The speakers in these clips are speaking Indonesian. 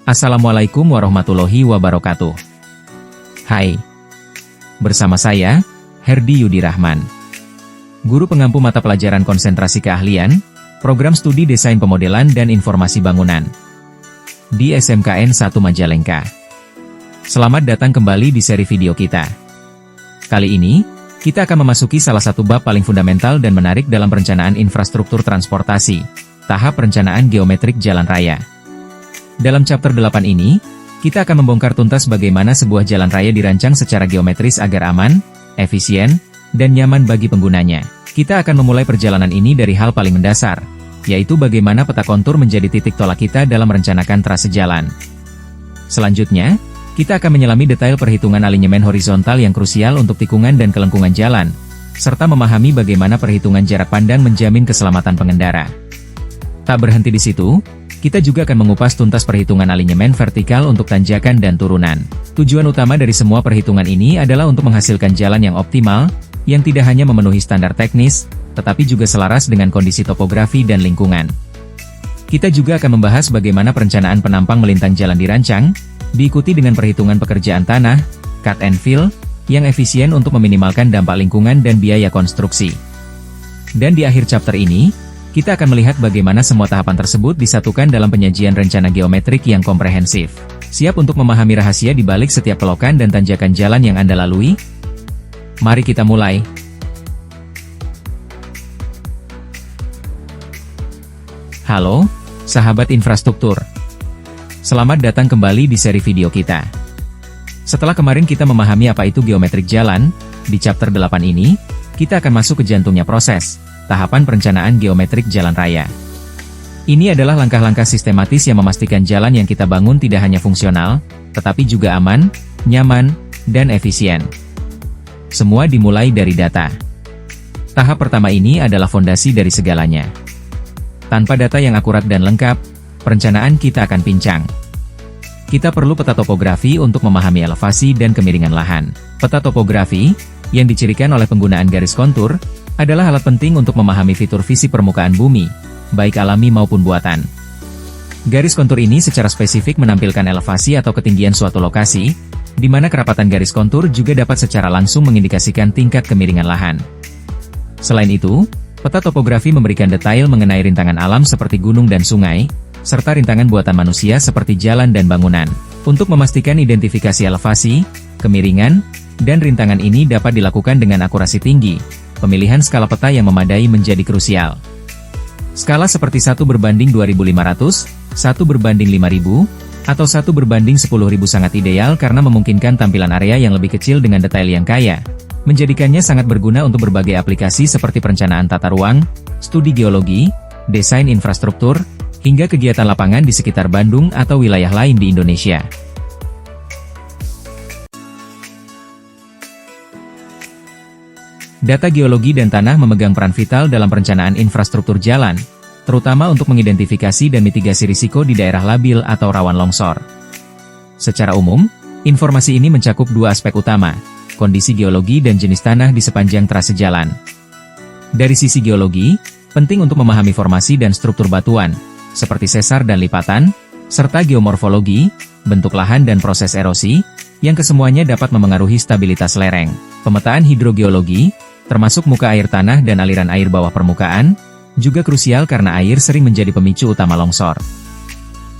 Assalamualaikum warahmatullahi wabarakatuh. Hai. Bersama saya, Herdi Yudi Rahman. Guru pengampu mata pelajaran konsentrasi keahlian, program studi desain pemodelan dan informasi bangunan. Di SMKN 1 Majalengka. Selamat datang kembali di seri video kita. Kali ini, kita akan memasuki salah satu bab paling fundamental dan menarik dalam perencanaan infrastruktur transportasi, tahap perencanaan geometrik jalan raya. Dalam chapter 8 ini, kita akan membongkar tuntas bagaimana sebuah jalan raya dirancang secara geometris agar aman, efisien, dan nyaman bagi penggunanya. Kita akan memulai perjalanan ini dari hal paling mendasar, yaitu bagaimana peta kontur menjadi titik tolak kita dalam merencanakan trase jalan. Selanjutnya, kita akan menyelami detail perhitungan alinyemen horizontal yang krusial untuk tikungan dan kelengkungan jalan, serta memahami bagaimana perhitungan jarak pandang menjamin keselamatan pengendara. Tak berhenti di situ, kita juga akan mengupas tuntas perhitungan alinyemen vertikal untuk tanjakan dan turunan. Tujuan utama dari semua perhitungan ini adalah untuk menghasilkan jalan yang optimal, yang tidak hanya memenuhi standar teknis, tetapi juga selaras dengan kondisi topografi dan lingkungan. Kita juga akan membahas bagaimana perencanaan penampang melintang jalan dirancang, diikuti dengan perhitungan pekerjaan tanah, cut and fill, yang efisien untuk meminimalkan dampak lingkungan dan biaya konstruksi. Dan di akhir chapter ini, kita akan melihat bagaimana semua tahapan tersebut disatukan dalam penyajian rencana geometrik yang komprehensif. Siap untuk memahami rahasia di balik setiap kelokan dan tanjakan jalan yang Anda lalui? Mari kita mulai. Halo, sahabat infrastruktur. Selamat datang kembali di seri video kita. Setelah kemarin kita memahami apa itu geometrik jalan, di chapter 8 ini, kita akan masuk ke jantungnya proses, tahapan perencanaan geometrik jalan raya. Ini adalah langkah-langkah sistematis yang memastikan jalan yang kita bangun tidak hanya fungsional, tetapi juga aman, nyaman, dan efisien. Semua dimulai dari data. Tahap pertama ini adalah fondasi dari segalanya. Tanpa data yang akurat dan lengkap, perencanaan kita akan pincang. Kita perlu peta topografi untuk memahami elevasi dan kemiringan lahan. Peta topografi, yang dicirikan oleh penggunaan garis kontur, adalah alat penting untuk memahami fitur fisik permukaan bumi, baik alami maupun buatan. Garis kontur ini secara spesifik menampilkan elevasi atau ketinggian suatu lokasi, di mana kerapatan garis kontur juga dapat secara langsung mengindikasikan tingkat kemiringan lahan. Selain itu, peta topografi memberikan detail mengenai rintangan alam seperti gunung dan sungai, serta rintangan buatan manusia seperti jalan dan bangunan. Untuk memastikan identifikasi elevasi, kemiringan, dan rintangan ini dapat dilakukan dengan akurasi tinggi, pemilihan skala peta yang memadai menjadi krusial. Skala seperti 1:2500, 1:5000, atau 1:10.000 sangat ideal karena memungkinkan tampilan area yang lebih kecil dengan detail yang kaya, menjadikannya sangat berguna untuk berbagai aplikasi seperti perencanaan tata ruang, studi geologi, desain infrastruktur, hingga kegiatan lapangan di sekitar Bandung atau wilayah lain di Indonesia. Data geologi dan tanah memegang peran vital dalam perencanaan infrastruktur jalan, terutama untuk mengidentifikasi dan mitigasi risiko di daerah labil atau rawan longsor. Secara umum, informasi ini mencakup dua aspek utama, kondisi geologi dan jenis tanah di sepanjang trase jalan. Dari sisi geologi, penting untuk memahami formasi dan struktur batuan, seperti sesar dan lipatan, serta geomorfologi, bentuk lahan dan proses erosi, yang kesemuanya dapat memengaruhi stabilitas lereng. Pemetaan hidrogeologi, termasuk muka air tanah dan aliran air bawah permukaan, juga krusial karena air sering menjadi pemicu utama longsor.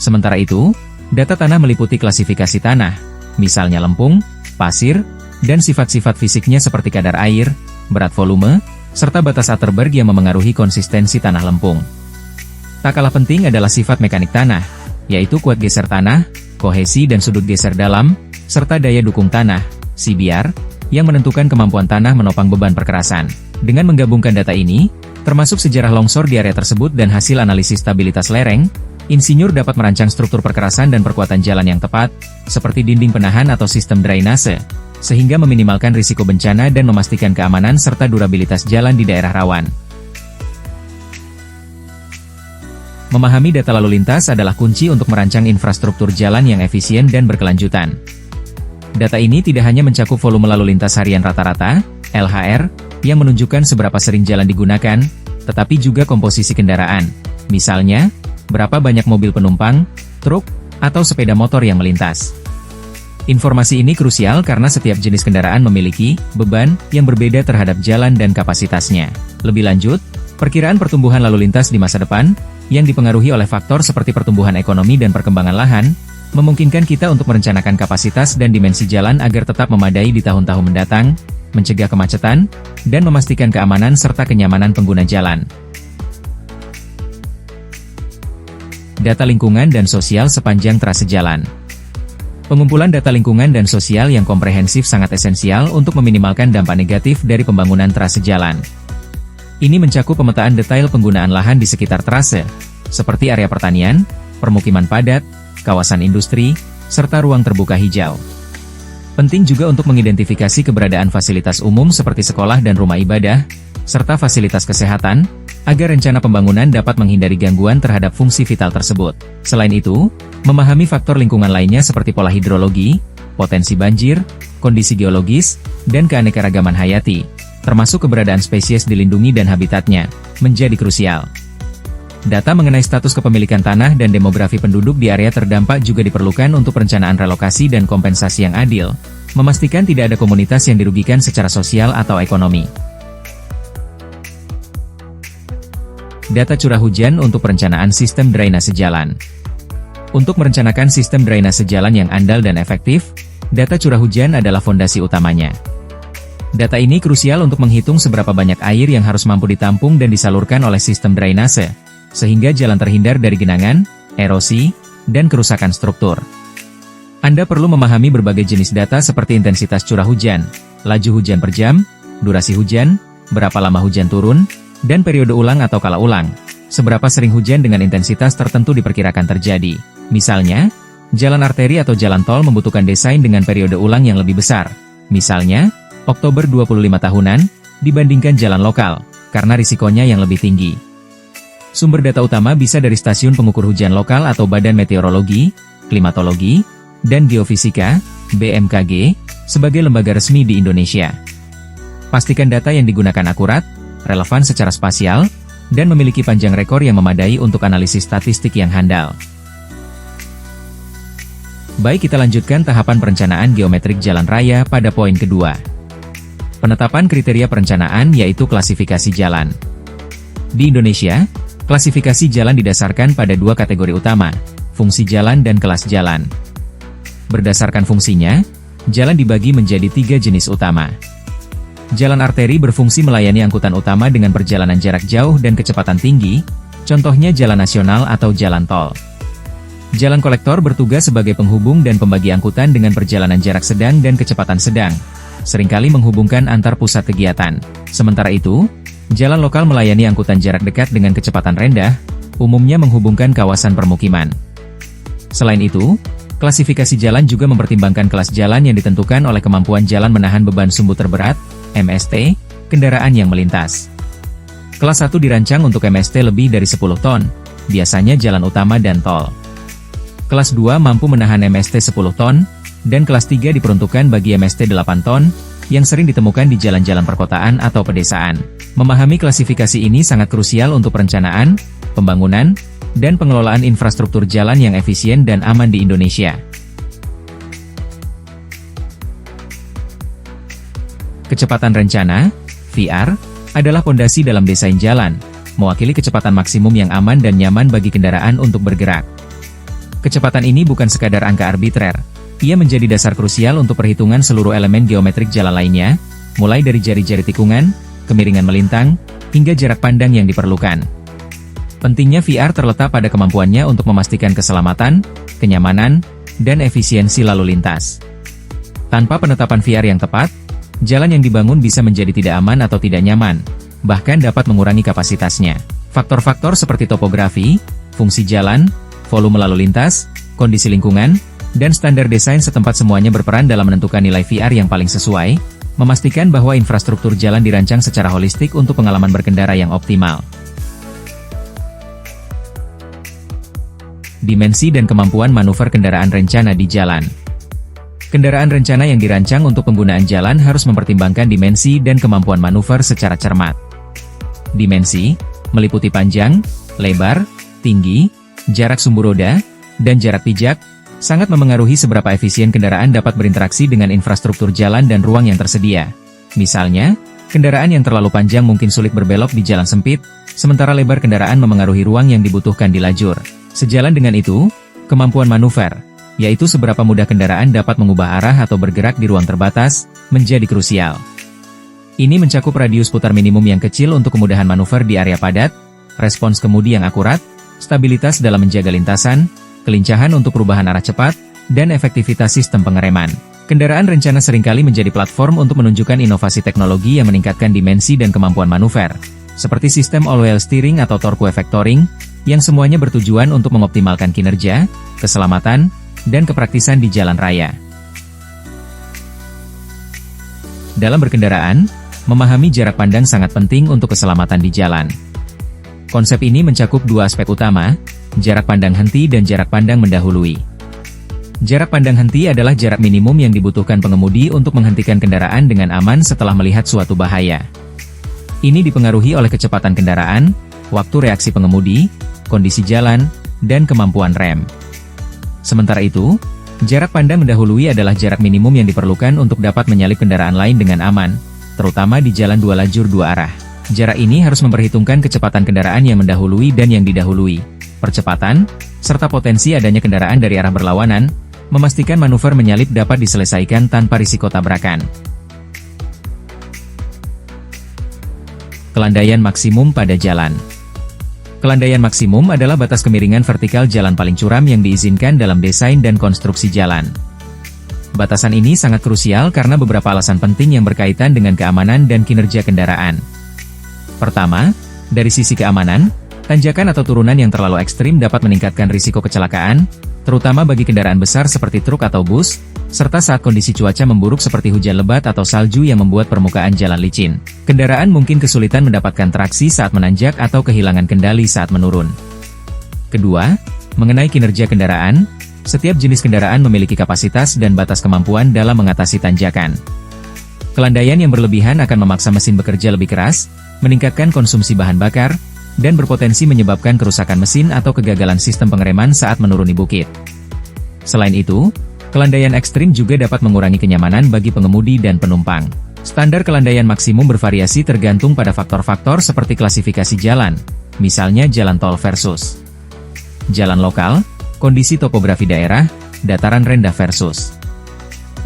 Sementara itu, data tanah meliputi klasifikasi tanah, misalnya lempung, pasir, dan sifat-sifat fisiknya seperti kadar air, berat volume, serta batas Atterberg yang memengaruhi konsistensi tanah lempung. Tak kalah penting adalah sifat mekanik tanah, yaitu kuat geser tanah, kohesi dan sudut geser dalam, serta daya dukung tanah, CBR, yang menentukan kemampuan tanah menopang beban perkerasan. Dengan menggabungkan data ini, termasuk sejarah longsor di area tersebut dan hasil analisis stabilitas lereng, insinyur dapat merancang struktur perkerasan dan perkuatan jalan yang tepat, seperti dinding penahan atau sistem drainase, sehingga meminimalkan risiko bencana dan memastikan keamanan serta durabilitas jalan di daerah rawan. Memahami data lalu lintas adalah kunci untuk merancang infrastruktur jalan yang efisien dan berkelanjutan. Data ini tidak hanya mencakup volume lalu lintas harian rata-rata, LHR, yang menunjukkan seberapa sering jalan digunakan, tetapi juga komposisi kendaraan. Misalnya, berapa banyak mobil penumpang, truk, atau sepeda motor yang melintas. Informasi ini krusial karena setiap jenis kendaraan memiliki beban yang berbeda terhadap jalan dan kapasitasnya. Lebih lanjut, perkiraan pertumbuhan lalu lintas di masa depan, yang dipengaruhi oleh faktor seperti pertumbuhan ekonomi dan perkembangan lahan, memungkinkan kita untuk merencanakan kapasitas dan dimensi jalan agar tetap memadai di tahun-tahun mendatang, mencegah kemacetan, dan memastikan keamanan serta kenyamanan pengguna jalan. Data lingkungan dan sosial sepanjang trase jalan. Pengumpulan data lingkungan dan sosial yang komprehensif sangat esensial untuk meminimalkan dampak negatif dari pembangunan trase jalan. Ini mencakup pemetaan detail penggunaan lahan di sekitar trase, seperti area pertanian, permukiman padat, kawasan industri, serta ruang terbuka hijau. Penting juga untuk mengidentifikasi keberadaan fasilitas umum seperti sekolah dan rumah ibadah, serta fasilitas kesehatan, agar rencana pembangunan dapat menghindari gangguan terhadap fungsi vital tersebut. Selain itu, memahami faktor lingkungan lainnya seperti pola hidrologi, potensi banjir, kondisi geologis, dan keanekaragaman hayati, termasuk keberadaan spesies dilindungi dan habitatnya, menjadi krusial. Data mengenai status kepemilikan tanah dan demografi penduduk di area terdampak juga diperlukan untuk perencanaan relokasi dan kompensasi yang adil, memastikan tidak ada komunitas yang dirugikan secara sosial atau ekonomi. Data curah hujan untuk perencanaan sistem drainase jalan. Untuk merencanakan sistem drainase jalan yang andal dan efektif, data curah hujan adalah fondasi utamanya. Data ini krusial untuk menghitung seberapa banyak air yang harus mampu ditampung dan disalurkan oleh sistem drainase, sehingga jalan terhindar dari genangan, erosi, dan kerusakan struktur. Anda perlu memahami berbagai jenis data seperti intensitas curah hujan, laju hujan per jam, durasi hujan, berapa lama hujan turun, dan periode ulang atau kala ulang, seberapa sering hujan dengan intensitas tertentu diperkirakan terjadi. Misalnya, jalan arteri atau jalan tol membutuhkan desain dengan periode ulang yang lebih besar. Misalnya, Oktober 25 tahunan, dibandingkan jalan lokal, karena risikonya yang lebih tinggi. Sumber data utama bisa dari stasiun pengukur hujan lokal atau Badan Meteorologi, Klimatologi, dan Geofisika, BMKG, sebagai lembaga resmi di Indonesia. Pastikan data yang digunakan akurat, relevan secara spasial, dan memiliki panjang rekor yang memadai untuk analisis statistik yang handal. Baik, kita lanjutkan tahapan perencanaan geometrik jalan raya pada poin kedua. Penetapan kriteria perencanaan yaitu klasifikasi jalan. Di Indonesia, klasifikasi jalan didasarkan pada dua kategori utama, fungsi jalan dan kelas jalan. Berdasarkan fungsinya, jalan dibagi menjadi 3 jenis utama. Jalan arteri berfungsi melayani angkutan utama dengan perjalanan jarak jauh dan kecepatan tinggi, contohnya jalan nasional atau jalan tol. Jalan kolektor bertugas sebagai penghubung dan pembagi angkutan dengan perjalanan jarak sedang dan kecepatan sedang, seringkali menghubungkan antar pusat kegiatan. Sementara itu, jalan lokal melayani angkutan jarak dekat dengan kecepatan rendah, umumnya menghubungkan kawasan permukiman. Selain itu, klasifikasi jalan juga mempertimbangkan kelas jalan yang ditentukan oleh kemampuan jalan menahan beban sumbu terberat, MST, kendaraan yang melintas. Kelas 1 dirancang untuk MST lebih dari 10 ton, biasanya jalan utama dan tol. Kelas 2 mampu menahan MST 10 ton, dan kelas 3 diperuntukkan bagi MST 8 ton, yang sering ditemukan di jalan-jalan perkotaan atau pedesaan. Memahami klasifikasi ini sangat krusial untuk perencanaan, pembangunan, dan pengelolaan infrastruktur jalan yang efisien dan aman di Indonesia. Kecepatan rencana, VR, adalah pondasi dalam desain jalan, mewakili kecepatan maksimum yang aman dan nyaman bagi kendaraan untuk bergerak. Kecepatan ini bukan sekadar angka arbitrer, ia menjadi dasar krusial untuk perhitungan seluruh elemen geometrik jalan lainnya, mulai dari jari-jari tikungan, kemiringan melintang, hingga jarak pandang yang diperlukan. Pentingnya VR terletak pada kemampuannya untuk memastikan keselamatan, kenyamanan, dan efisiensi lalu lintas. Tanpa penetapan VR yang tepat, jalan yang dibangun bisa menjadi tidak aman atau tidak nyaman, bahkan dapat mengurangi kapasitasnya. Faktor-faktor seperti topografi, fungsi jalan, volume lalu lintas, kondisi lingkungan, dan standar desain setempat semuanya berperan dalam menentukan nilai VR yang paling sesuai, memastikan bahwa infrastruktur jalan dirancang secara holistik untuk pengalaman berkendara yang optimal. Dimensi dan kemampuan manuver kendaraan rencana di jalan. Kendaraan rencana yang dirancang untuk penggunaan jalan harus mempertimbangkan dimensi dan kemampuan manuver secara cermat. Dimensi meliputi panjang, lebar, tinggi, jarak sumbu roda, dan jarak pijak, sangat memengaruhi seberapa efisien kendaraan dapat berinteraksi dengan infrastruktur jalan dan ruang yang tersedia. Misalnya, kendaraan yang terlalu panjang mungkin sulit berbelok di jalan sempit, sementara lebar kendaraan memengaruhi ruang yang dibutuhkan di lajur. Sejalan dengan itu, kemampuan manuver, yaitu seberapa mudah kendaraan dapat mengubah arah atau bergerak di ruang terbatas, menjadi krusial. Ini mencakup radius putar minimum yang kecil untuk kemudahan manuver di area padat, respons kemudi yang akurat, stabilitas dalam menjaga lintasan, kelincahan untuk perubahan arah cepat, dan efektivitas sistem pengereman. Kendaraan rencana seringkali menjadi platform untuk menunjukkan inovasi teknologi yang meningkatkan dimensi dan kemampuan manuver, seperti sistem all-wheel steering atau torque vectoring, yang semuanya bertujuan untuk mengoptimalkan kinerja, keselamatan, dan kepraktisan di jalan raya. Dalam berkendaraan, memahami jarak pandang sangat penting untuk keselamatan di jalan. Konsep ini mencakup dua aspek utama, jarak pandang henti dan jarak pandang mendahului. Jarak pandang henti adalah jarak minimum yang dibutuhkan pengemudi untuk menghentikan kendaraan dengan aman setelah melihat suatu bahaya. Ini dipengaruhi oleh kecepatan kendaraan, waktu reaksi pengemudi, kondisi jalan, dan kemampuan rem. Sementara itu, jarak pandang mendahului adalah jarak minimum yang diperlukan untuk dapat menyalip kendaraan lain dengan aman, terutama di jalan dua lajur dua arah. Jarak ini harus memperhitungkan kecepatan kendaraan yang mendahului dan yang didahului, percepatan, serta potensi adanya kendaraan dari arah berlawanan, memastikan manuver menyalip dapat diselesaikan tanpa risiko tabrakan. Kelandaian maksimum pada jalan. Kelandaian maksimum adalah batas kemiringan vertikal jalan paling curam yang diizinkan dalam desain dan konstruksi jalan. Batasan ini sangat krusial karena beberapa alasan penting yang berkaitan dengan keamanan dan kinerja kendaraan. Pertama, dari sisi keamanan, tanjakan atau turunan yang terlalu ekstrim dapat meningkatkan risiko kecelakaan, terutama bagi kendaraan besar seperti truk atau bus, serta saat kondisi cuaca memburuk seperti hujan lebat atau salju yang membuat permukaan jalan licin. Kendaraan mungkin kesulitan mendapatkan traksi saat menanjak atau kehilangan kendali saat menurun. Kedua, mengenai kinerja kendaraan, setiap jenis kendaraan memiliki kapasitas dan batas kemampuan dalam mengatasi tanjakan. Kelandaian yang berlebihan akan memaksa mesin bekerja lebih keras, meningkatkan konsumsi bahan bakar, dan berpotensi menyebabkan kerusakan mesin atau kegagalan sistem pengereman saat menuruni bukit. Selain itu, kelandaian ekstrim juga dapat mengurangi kenyamanan bagi pengemudi dan penumpang. Standar kelandaian maksimum bervariasi tergantung pada faktor-faktor seperti klasifikasi jalan, misalnya jalan tol versus jalan lokal, kondisi topografi daerah, dataran rendah versus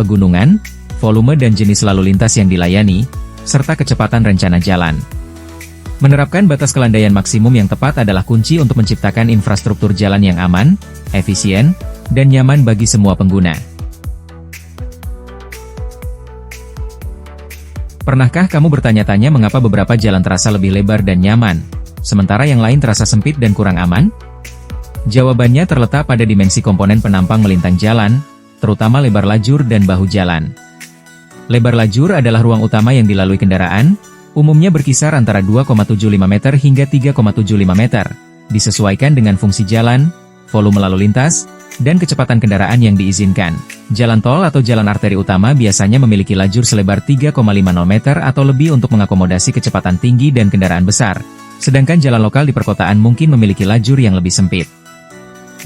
pegunungan, volume dan jenis lalu lintas yang dilayani, serta kecepatan rencana jalan. Menerapkan batas kelandaian maksimum yang tepat adalah kunci untuk menciptakan infrastruktur jalan yang aman, efisien, dan nyaman bagi semua pengguna. Pernahkah kamu bertanya-tanya mengapa beberapa jalan terasa lebih lebar dan nyaman, sementara yang lain terasa sempit dan kurang aman? Jawabannya terletak pada dimensi komponen penampang melintang jalan, terutama lebar lajur dan bahu jalan. Lebar lajur adalah ruang utama yang dilalui kendaraan, umumnya berkisar antara 2,75 meter hingga 3,75 meter, disesuaikan dengan fungsi jalan, volume lalu lintas, dan kecepatan kendaraan yang diizinkan. Jalan tol atau jalan arteri utama biasanya memiliki lajur selebar 3,50 meter atau lebih untuk mengakomodasi kecepatan tinggi dan kendaraan besar, sedangkan jalan lokal di perkotaan mungkin memiliki lajur yang lebih sempit.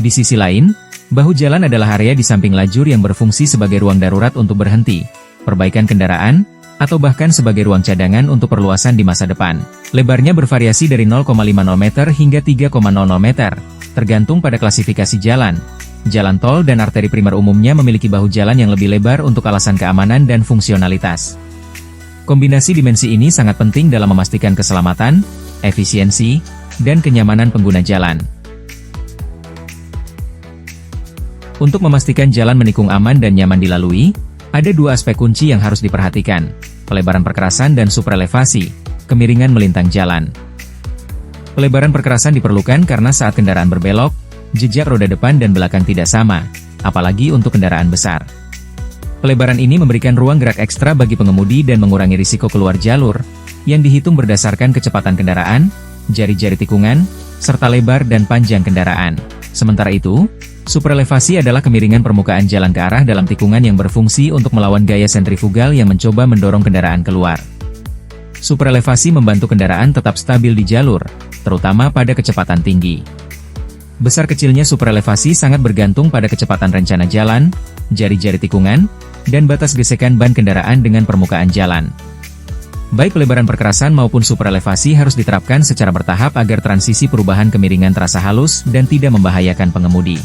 Di sisi lain, bahu jalan adalah area di samping lajur yang berfungsi sebagai ruang darurat untuk berhenti, perbaikan kendaraan, atau bahkan sebagai ruang cadangan untuk perluasan di masa depan. Lebarnya bervariasi dari 0,50 meter hingga 3,00 meter, tergantung pada klasifikasi jalan. Jalan tol dan arteri primer umumnya memiliki bahu jalan yang lebih lebar untuk alasan keamanan dan fungsionalitas. Kombinasi dimensi ini sangat penting dalam memastikan keselamatan, efisiensi, dan kenyamanan pengguna jalan. Untuk memastikan jalan menikung aman dan nyaman dilalui, ada dua aspek kunci yang harus diperhatikan: pelebaran perkerasan dan supraelevasi, kemiringan melintang jalan. Pelebaran perkerasan diperlukan karena saat kendaraan berbelok, jejak roda depan dan belakang tidak sama, apalagi untuk kendaraan besar. Pelebaran ini memberikan ruang gerak ekstra bagi pengemudi dan mengurangi risiko keluar jalur, yang dihitung berdasarkan kecepatan kendaraan, jari-jari tikungan, serta lebar dan panjang kendaraan. Sementara itu, supraelevasi adalah kemiringan permukaan jalan ke arah dalam tikungan yang berfungsi untuk melawan gaya sentrifugal yang mencoba mendorong kendaraan keluar. Supraelevasi membantu kendaraan tetap stabil di jalur, terutama pada kecepatan tinggi. Besar kecilnya superelevasi sangat bergantung pada kecepatan rencana jalan, jari-jari tikungan, dan batas gesekan ban kendaraan dengan permukaan jalan. Baik pelebaran perkerasan maupun superelevasi harus diterapkan secara bertahap agar transisi perubahan kemiringan terasa halus dan tidak membahayakan pengemudi.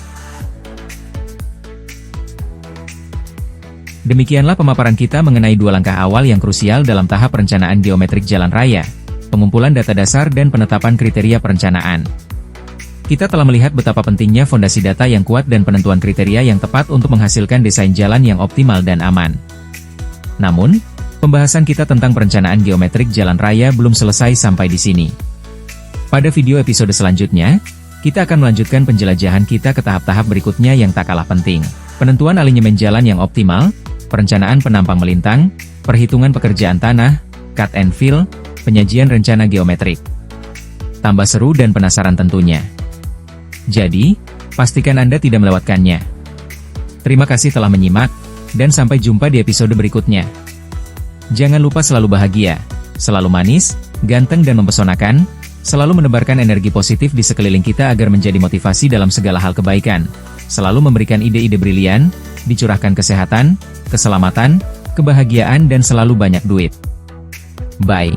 Demikianlah pemaparan kita mengenai 2 langkah awal yang krusial dalam tahap perencanaan geometrik jalan raya, pengumpulan data dasar dan penetapan kriteria perencanaan. Kita telah melihat betapa pentingnya fondasi data yang kuat dan penentuan kriteria yang tepat untuk menghasilkan desain jalan yang optimal dan aman. Namun, pembahasan kita tentang perencanaan geometrik jalan raya belum selesai sampai di sini. Pada video episode selanjutnya, kita akan melanjutkan penjelajahan kita ke tahap-tahap berikutnya yang tak kalah penting. Penentuan alinyemen jalan yang optimal, perencanaan penampang melintang, perhitungan pekerjaan tanah, cut and fill, penyajian rencana geometrik. Tambah seru dan penasaran tentunya. Jadi, pastikan Anda tidak melewatkannya. Terima kasih telah menyimak, dan sampai jumpa di episode berikutnya. Jangan lupa selalu bahagia, selalu manis, ganteng dan mempesonakan, selalu menebarkan energi positif di sekeliling kita agar menjadi motivasi dalam segala hal kebaikan, selalu memberikan ide-ide brilian, dicurahkan kesehatan, keselamatan, kebahagiaan dan selalu banyak duit. Bye.